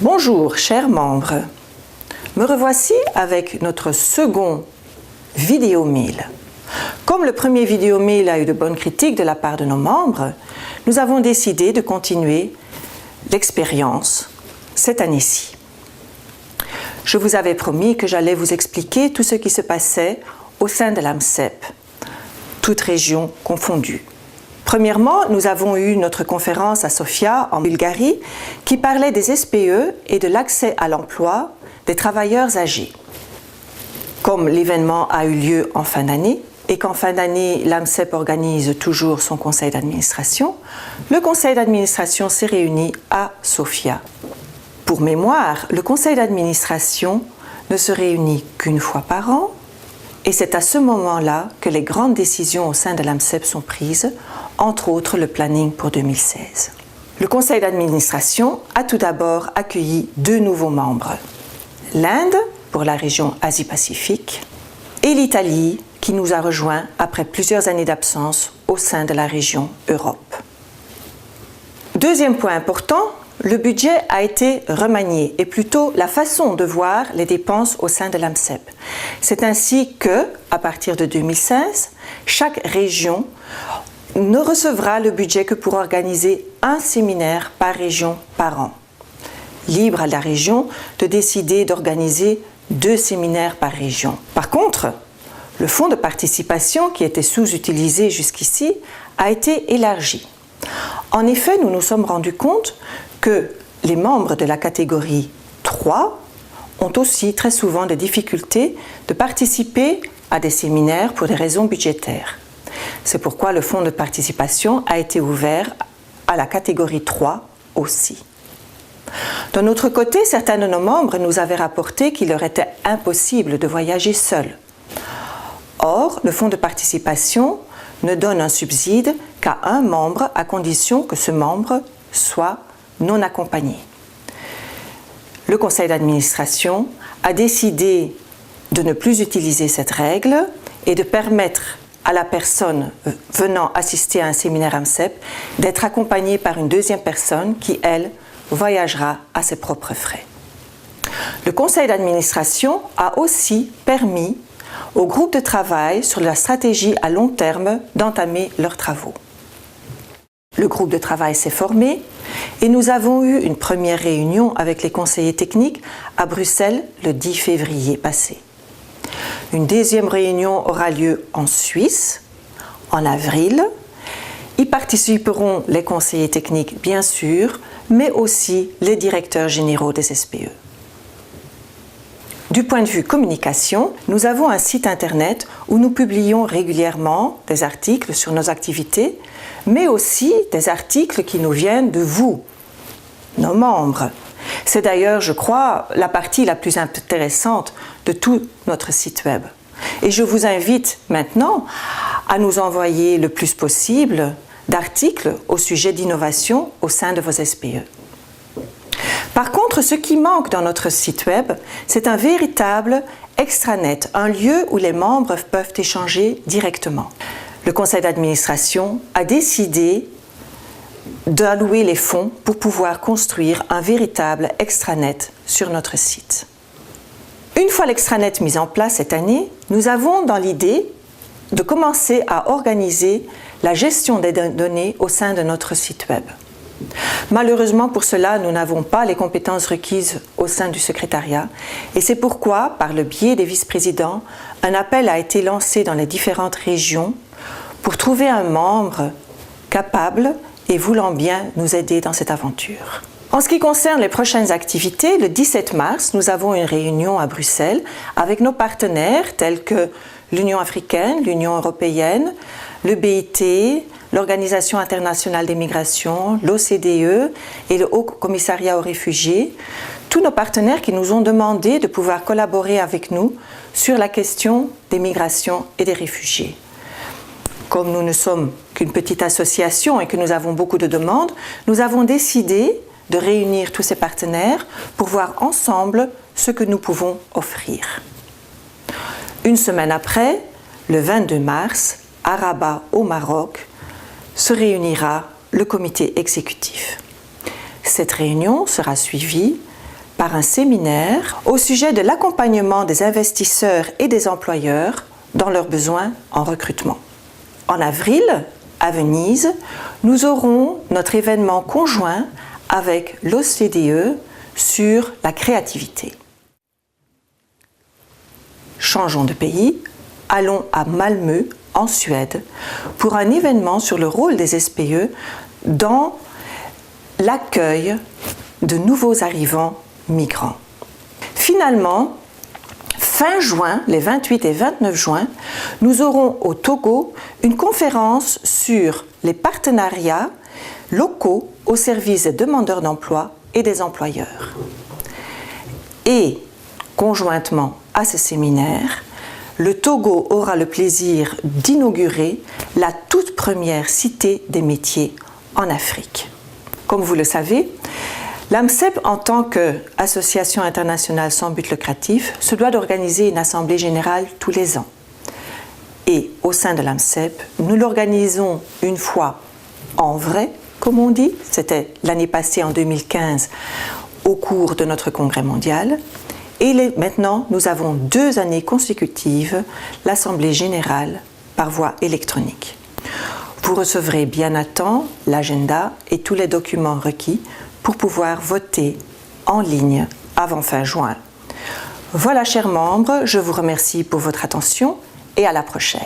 Bonjour chers membres, me revoici avec notre second vidéo mail. Comme le premier vidéo mail a eu de bonnes critiques de la part de nos membres, nous avons décidé de continuer l'expérience cette année-ci. Je vous avais promis que j'allais vous expliquer tout ce qui se passait au sein de l'AMCEP, toutes régions confondues. Premièrement, nous avons eu notre conférence à Sofia, en Bulgarie, qui parlait des SPE et de l'accès à l'emploi des travailleurs âgés. Comme l'événement a eu lieu en fin d'année, et qu'en fin d'année, l'AMCEP organise toujours son conseil d'administration, le conseil d'administration s'est réuni à Sofia. Pour mémoire, le conseil d'administration ne se réunit qu'une fois par an, et c'est à ce moment-là que les grandes décisions au sein de l'AMCEP sont prises, entre autres le planning pour 2016. Le conseil d'administration a tout d'abord accueilli 2 nouveaux membres, l'Inde pour la région Asie-Pacifique et l'Italie qui nous a rejoints après plusieurs années d'absence au sein de la région Europe. Deuxième point important, le budget a été remanié et plutôt la façon de voir les dépenses au sein de l'AMCEP. C'est ainsi que, à partir de 2016, chaque région ne recevra le budget que pour organiser un séminaire par région par an. Libre à la région de décider d'organiser 2 séminaires par région. Par contre, le fonds de participation qui était sous-utilisé jusqu'ici a été élargi. En effet, nous nous sommes rendus compte que les membres de la catégorie 3 ont aussi très souvent des difficultés de participer à des séminaires pour des raisons budgétaires. C'est pourquoi le fonds de participation a été ouvert à la catégorie 3 aussi. D'un autre côté, certains de nos membres nous avaient rapporté qu'il leur était impossible de voyager seuls. Or, le fonds de participation ne donne un subside qu'à un membre à condition que ce membre soit non accompagné. Le conseil d'administration a décidé de ne plus utiliser cette règle et de permettre à la personne venant assister à un séminaire AMCEP d'être accompagnée par une deuxième personne qui, elle, voyagera à ses propres frais. Le conseil d'administration a aussi permis au groupe de travail sur la stratégie à long terme d'entamer leurs travaux. Le groupe de travail s'est formé et nous avons eu une première réunion avec les conseillers techniques à Bruxelles le 10 février passé. Une deuxième réunion aura lieu en Suisse en avril. Y participeront les conseillers techniques bien sûr, mais aussi les directeurs généraux des SPE. Du point de vue communication, nous avons un site internet où nous publions régulièrement des articles sur nos activités, mais aussi des articles qui nous viennent de vous, nos membres. C'est d'ailleurs, je crois, la partie la plus intéressante de tout notre site web. Et je vous invite maintenant à nous envoyer le plus possible d'articles au sujet d'innovation au sein de vos SPE. Par contre, ce qui manque dans notre site web, c'est un véritable extranet, un lieu où les membres peuvent échanger directement. Le conseil d'administration a décidé d'allouer les fonds pour pouvoir construire un véritable extranet sur notre site. Une fois l'extranet mis en place cette année, nous avons dans l'idée de commencer à organiser la gestion des données au sein de notre site web. Malheureusement pour cela, nous n'avons pas les compétences requises au sein du secrétariat et c'est pourquoi, par le biais des vice-présidents, un appel a été lancé dans les différentes régions pour trouver un membre capable et voulant bien nous aider dans cette aventure. En ce qui concerne les prochaines activités, le 17 mars, nous avons une réunion à Bruxelles avec nos partenaires tels que l'Union africaine, l'Union européenne, le BIT, l'Organisation internationale des migrations, l'OCDE et le Haut Commissariat aux réfugiés, tous nos partenaires qui nous ont demandé de pouvoir collaborer avec nous sur la question des migrations et des réfugiés. Comme nous ne sommes qu'une petite association et que nous avons beaucoup de demandes, nous avons décidé de réunir tous ces partenaires pour voir ensemble ce que nous pouvons offrir. Une semaine après, le 22 mars, à Rabat au Maroc, se réunira le comité exécutif. Cette réunion sera suivie par un séminaire au sujet de l'accompagnement des investisseurs et des employeurs dans leurs besoins en recrutement. En avril, à Venise, nous aurons notre événement conjoint avec l'OCDE sur la créativité. Changeons de pays, allons à Malmö, en Suède, pour un événement sur le rôle des SPE dans l'accueil de nouveaux arrivants migrants. Finalement, fin juin, les 28 et 29 juin, nous aurons au Togo une conférence sur les partenariats locaux au service des demandeurs d'emploi et des employeurs. Et, conjointement à ce séminaire, le Togo aura le plaisir d'inaugurer la toute première cité des métiers en Afrique. Comme vous le savez, l'AMCEP, en tant qu'association internationale sans but lucratif, se doit d'organiser une assemblée générale tous les ans. Et au sein de l'AMCEP, nous l'organisons une fois en vrai, comme on dit, c'était l'année passée en 2015 au cours de notre congrès mondial. Et maintenant, nous avons 2 années consécutives l'assemblée générale par voie électronique. Vous recevrez bien à temps l'agenda et tous les documents requis pour pouvoir voter en ligne avant fin juin. Voilà, chers membres, je vous remercie pour votre attention et à la prochaine.